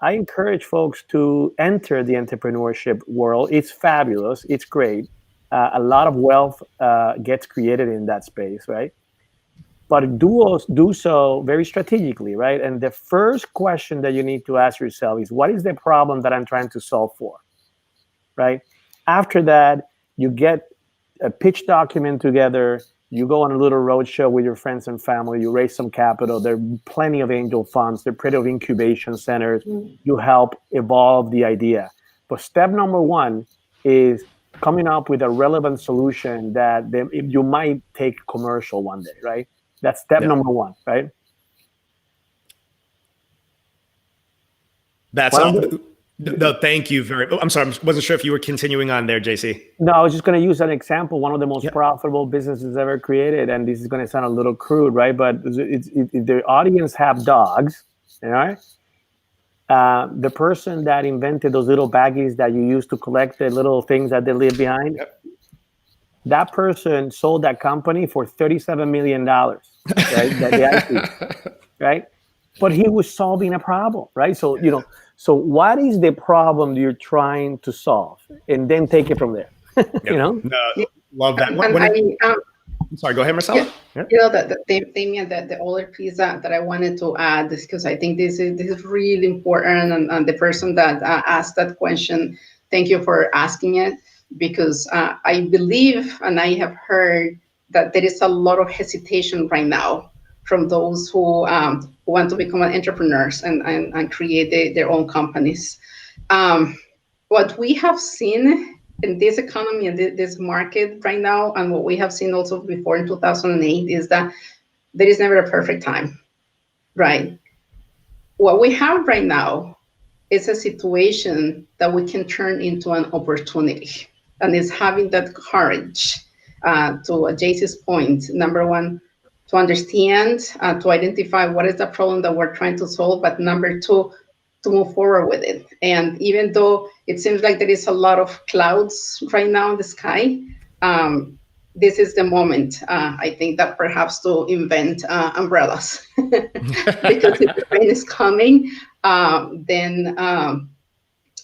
I encourage folks to enter the entrepreneurship world. It's fabulous. It's great. A lot of wealth gets created in that space, right? But do so very strategically, right? And the first question that you need to ask yourself is, what is the problem that I'm trying to solve for, right? After that, you get a pitch document together. You go on a little roadshow with your friends and family. You raise some capital. There are plenty of angel funds. There are plenty of incubation centers. You help evolve the idea. But step number one is coming up with a relevant solution that you might take commercial one day, right? That's step number one, right? That's all. No, thank you very much. I'm sorry, I wasn't sure if you were continuing on there, JC. No, I was just going to use an example. One of the most profitable businesses ever created, and this is going to sound a little crude, right? But if the audience have dogs, you know, the person that invented those little baggies that you use to collect the little things that they leave behind, that person sold that company for $37 million, right? Right? But he was solving a problem, right? So, so what is the problem you're trying to solve? And then take it from there, No, love that. I'm sorry, go ahead, Marcela. Damien, the other piece that I wanted to add is because I think this is really important, and the person that asked that question, thank you for asking it, because I believe and I have heard that there is a lot of hesitation right now from those who want to become entrepreneurs and create their own companies. What we have seen in this economy and this market right now, and what we have seen also before in 2008, is that there is never a perfect time, right? What we have right now is a situation that we can turn into an opportunity, and it's having that courage to JC's point, number one, to understand, to identify what is the problem that we're trying to solve, but number two, to move forward with it. And even though it seems like there is a lot of clouds right now in the sky, this is the moment, I think, that perhaps to invent umbrellas. Because if the rain is coming, then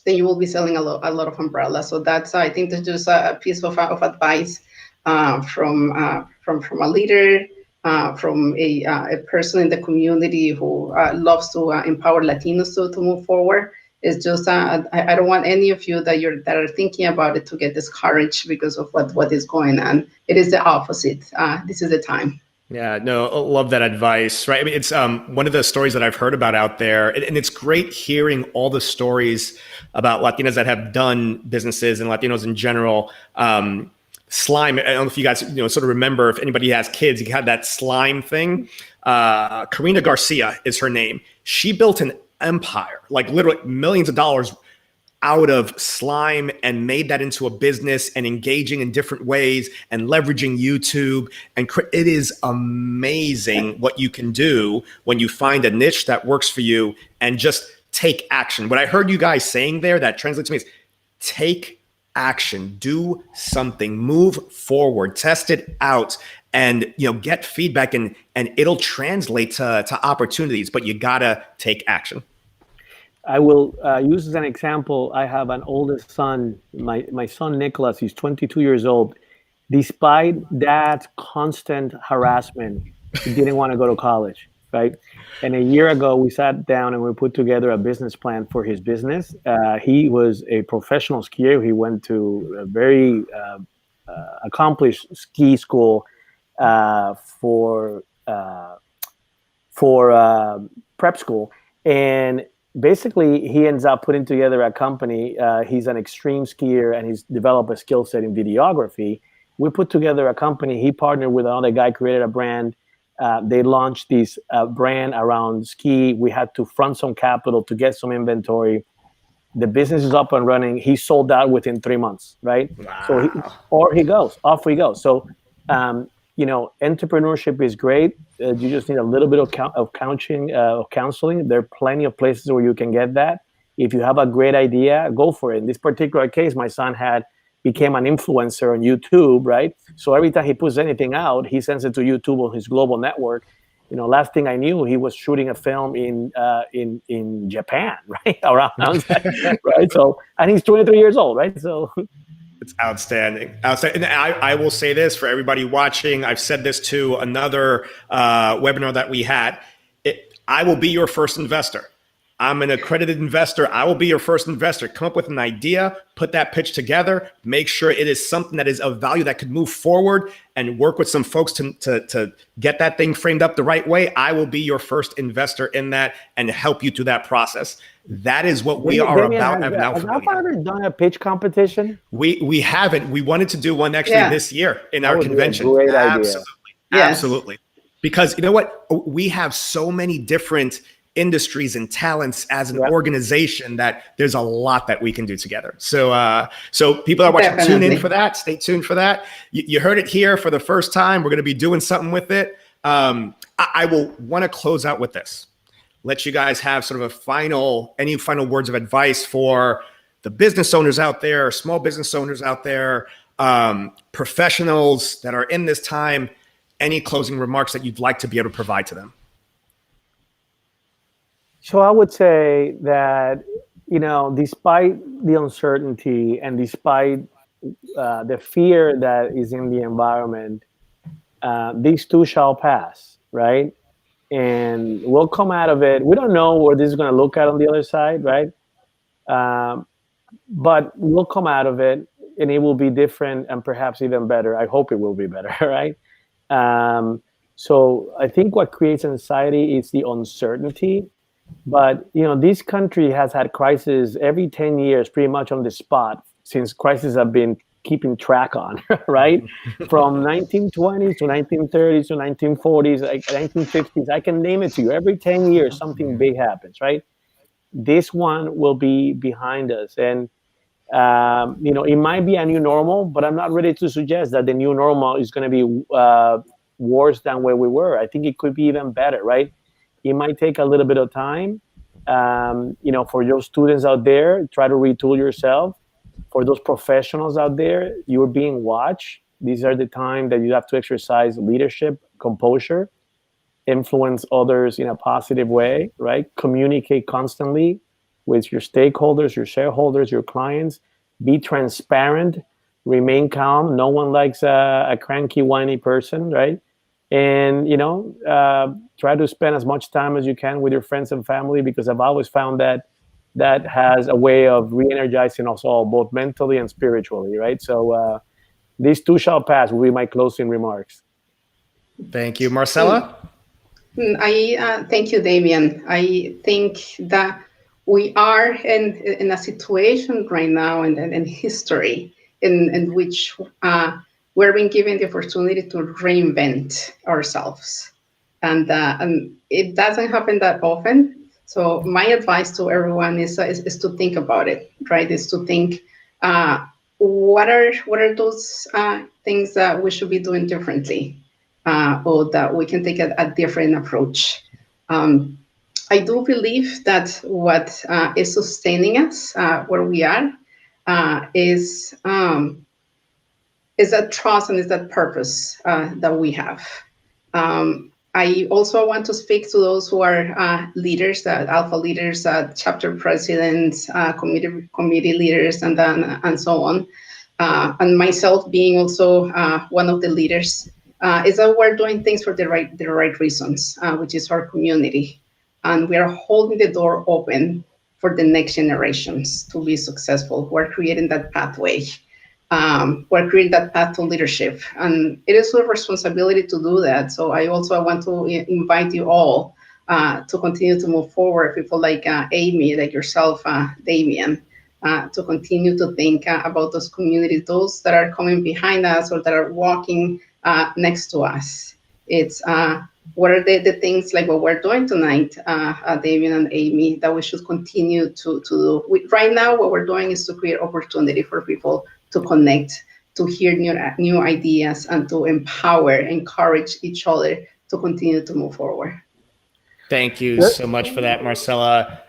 you will be selling a lot of umbrellas. So that's, I think, that's just a piece of advice from a leader, from a person in the community who loves to empower Latinos to move forward. It's just I don't want any of you that are thinking about it to get discouraged because of what is going on. It is the opposite. This is the time. Yeah, no, I love that advice, right? I mean, it's one of the stories that I've heard about out there, and it's great hearing all the stories about Latinas that have done businesses and Latinos in general. Slime, I don't know if you guys, sort of remember, if anybody has kids, you had that slime thing. Karina Garcia is her name. She built an empire, like literally millions of dollars out of slime, and made that into a business and engaging in different ways and leveraging YouTube. And it is amazing what you can do when you find a niche that works for you and just take action. What I heard you guys saying there that translates to me is take action, do something, move forward, test it out, and get feedback, and it'll translate to opportunities, but you gotta take action. I will use as an example. I have an oldest son, my son Nicholas. He's 22 years old. Despite that constant harassment, he didn't want to go to college, right? And a year ago, we sat down and we put together a business plan for his business. He was a professional skier. He went to a very accomplished ski school for prep school, and basically, he ends up putting together a company. He's an extreme skier, and he's developed a skill set in videography. We put together a company. He partnered with another guy, created a brand. They launched this brand around ski. We had to front some capital to get some inventory. The business is up and running. He sold out within 3 months, right? Wow. So off he goes. So, entrepreneurship is great. You just need a little bit of counseling. There are plenty of places where you can get that. If you have a great idea, go for it. In this particular case, my son became an influencer on YouTube, right? So every time he puts anything out, he sends it to YouTube on his global network. Last thing I knew, he was shooting a film in Japan, right? Around, right? So, and he's 23 years old, right? So. It's outstanding. And I will say this for everybody watching. I've said this to another webinar that we had. I will be your first investor. I'm an accredited investor. I will be your first investor. Come up with an idea, put that pitch together, make sure it is something that is of value that could move forward, and work with some folks to get that thing framed up the right way. I will be your first investor in that and help you through that process. That is what we are about at Alpha. Have you ever done a pitch competition? We haven't. We wanted to do one actually this year in our convention. Great idea. Absolutely. Yes. Absolutely. Because you know what? We have so many different industries and talents as an organization that there's a lot that we can do together. So people that are watching, tune in for that. Stay tuned for that. You heard it here for the first time. We're going to be doing something with it. I will want to close out with this. Let you guys have sort of any final words of advice for the business owners out there, small business owners out there, professionals that are in this time. Any closing remarks that you'd like to be able to provide to them? So I would say that, despite the uncertainty and despite the fear that is in the environment, these too shall pass, right? And we'll come out of it. We don't know where this is going to look at on the other side, right? But we'll come out of it, and it will be different and perhaps even better. I hope it will be better, right? So I think what creates anxiety is the uncertainty. But, this country has had crises every 10 years, pretty much on the spot, since crises have been keeping track on, right? From 1920s to 1930s to 1940s, like 1950s, I can name it to you. Every 10 years, something big happens, right? This one will be behind us. And, it might be a new normal, but I'm not ready to suggest that the new normal is going to be worse than where we were. I think it could be even better, right? It might take a little bit of time. For your students out there, try to retool yourself. For those professionals out there, you're being watched. These are the time that you have to exercise leadership, composure, influence others in a positive way, right? Communicate constantly with your stakeholders, your shareholders, your clients. Be transparent, remain calm. No one likes a cranky, whiny person, right? And, try to spend as much time as you can with your friends and family, because I've always found that that has a way of re-energizing us all, both mentally and spiritually, right? So these two shall pass will be my closing remarks. Thank you. Marcela? I thank you, Damien. I think that we are in a situation right now in history in which we're being given the opportunity to reinvent ourselves. And it doesn't happen that often. So my advice to everyone is to think about it, right? Is to think what are those things that we should be doing differently, or that we can take a different approach. I do believe that what is sustaining us where we are is that trust and is that purpose that we have. I also want to speak to those who are leaders, alpha leaders, chapter presidents, committee leaders, and so on. And myself being also one of the leaders, is that we're doing things for the right reasons, which is our community, and we are holding the door open for the next generations to be successful. We're creating that pathway. We're creating that path to leadership, and it is our responsibility to do that. So I also want to invite you all to continue to move forward. People like Amy, like yourself, Damien, to continue to think about those communities, those that are coming behind us or that are walking next to us. It's what are the things like what we're doing tonight, Damien and Amy, that we should continue to do. Right now, what we're doing is to create opportunity for people to connect, to hear new ideas, and to empower, encourage each other to continue to move forward. Thank you so much for that, Marcela.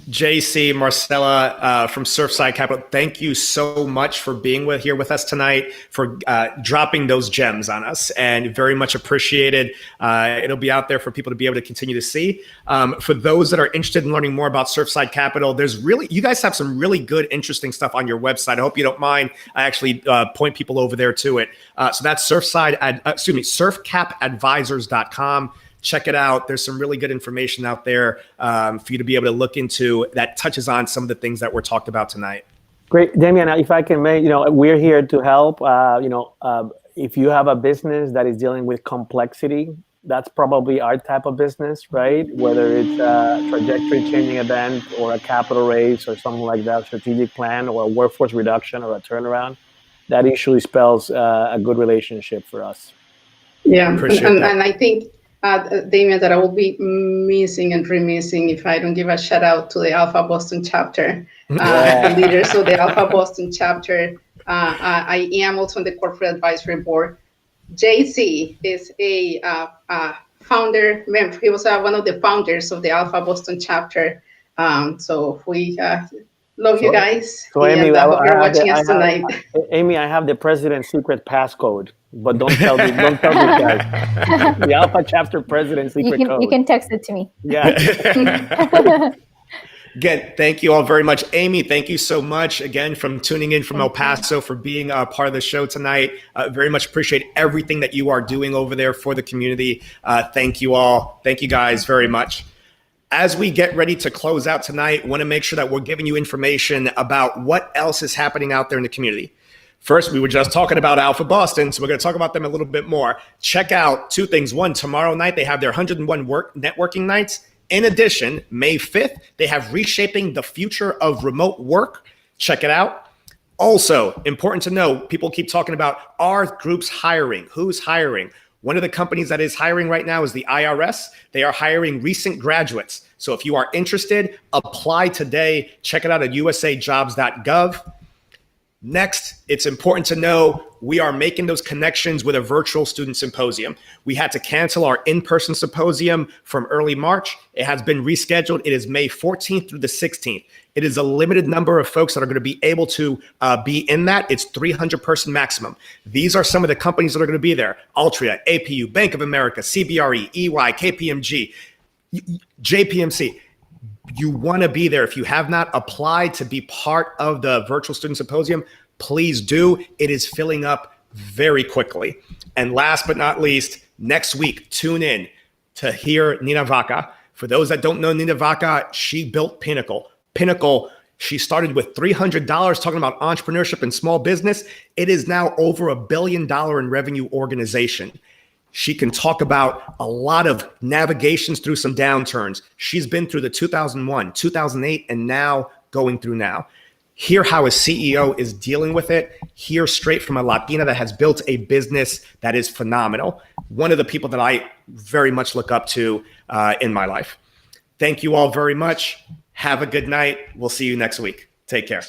JC, Marcela from Surfside Capital, thank you so much for being here with us tonight, for dropping those gems on us, and very much appreciated. It'll be out there for people to be able to continue to see. For those that are interested in learning more about Surfside Capital, you guys have some really good, interesting stuff on your website. I hope you don't mind. I actually point people over there to it. So that's surfcapadvisors.com. Check it out. There's some really good information out there for you to be able to look into that touches on some of the things that were talked about tonight. Great. Damien, if I can make, we're here to help. If you have a business that is dealing with complexity, that's probably our type of business, right? Whether it's a trajectory changing event or a capital raise or something like that, strategic plan or a workforce reduction or a turnaround, that usually spells a good relationship for us. Yeah, and I think, Damien, that I will be missing and remissing if I don't give a shout out to the Alpha Boston chapter, the leaders of the Alpha Boston chapter. I am also on the corporate advisory board. JC is a founder member. He was one of the founders of the Alpha Boston chapter. So we love you guys. So Amy, I hope you're watching us tonight. Amy, I have the president's secret passcode, but don't tell these guys. The Alpha Chapter President's secret code. You can text it to me. Yeah. Again, thank you all very much. Amy, thank you so much again from tuning in from El Paso, for being a part of the show tonight. Very much appreciate everything that you are doing over there for the community. Thank you all. Thank you guys very much. As we get ready to close out tonight, want to make sure that we're giving you information about what else is happening out there in the community. First, we were just talking about Alpha Boston, so we're going to talk about them a little bit more. Check out two things. One, tomorrow night, they have their 101 networking nights. In addition, May 5th, they have Reshaping the Future of Remote Work. Check it out. Also, important to know, people keep talking about, are groups hiring? Who's hiring? One of the companies that is hiring right now is the IRS. They are hiring recent graduates. So if you are interested, apply today. Check it out at usajobs.gov. Next, it's important to know we are making those connections with a virtual student symposium. We had to cancel our in-person symposium from early March. It has been rescheduled. It is May 14th through the 16th. It is a limited number of folks that are going to be able to be in that. It's 300 person maximum. These are some of the companies that are going to be there: Altria, APU, Bank of America, CBRE, EY, KPMG, JPMC. You want to be there. If you have not applied to be part of the virtual student symposium, please do. It is filling up very quickly. And last but not least, next week, tune in to hear Nina Vaca. For those that don't know Nina Vaca, she built Pinnacle. pinnacle. She started with $300 talking about entrepreneurship and small business. It is now over $1 billion in revenue organization. She can talk about a lot of navigations through some downturns. She's been through the 2001, 2008, and now going through now. Hear how a CEO is dealing with it. Hear straight from a Latina that has built a business that is phenomenal. One of the people that I very much look up to in my life. Thank you all very much. Have a good night. We'll see you next week. Take care.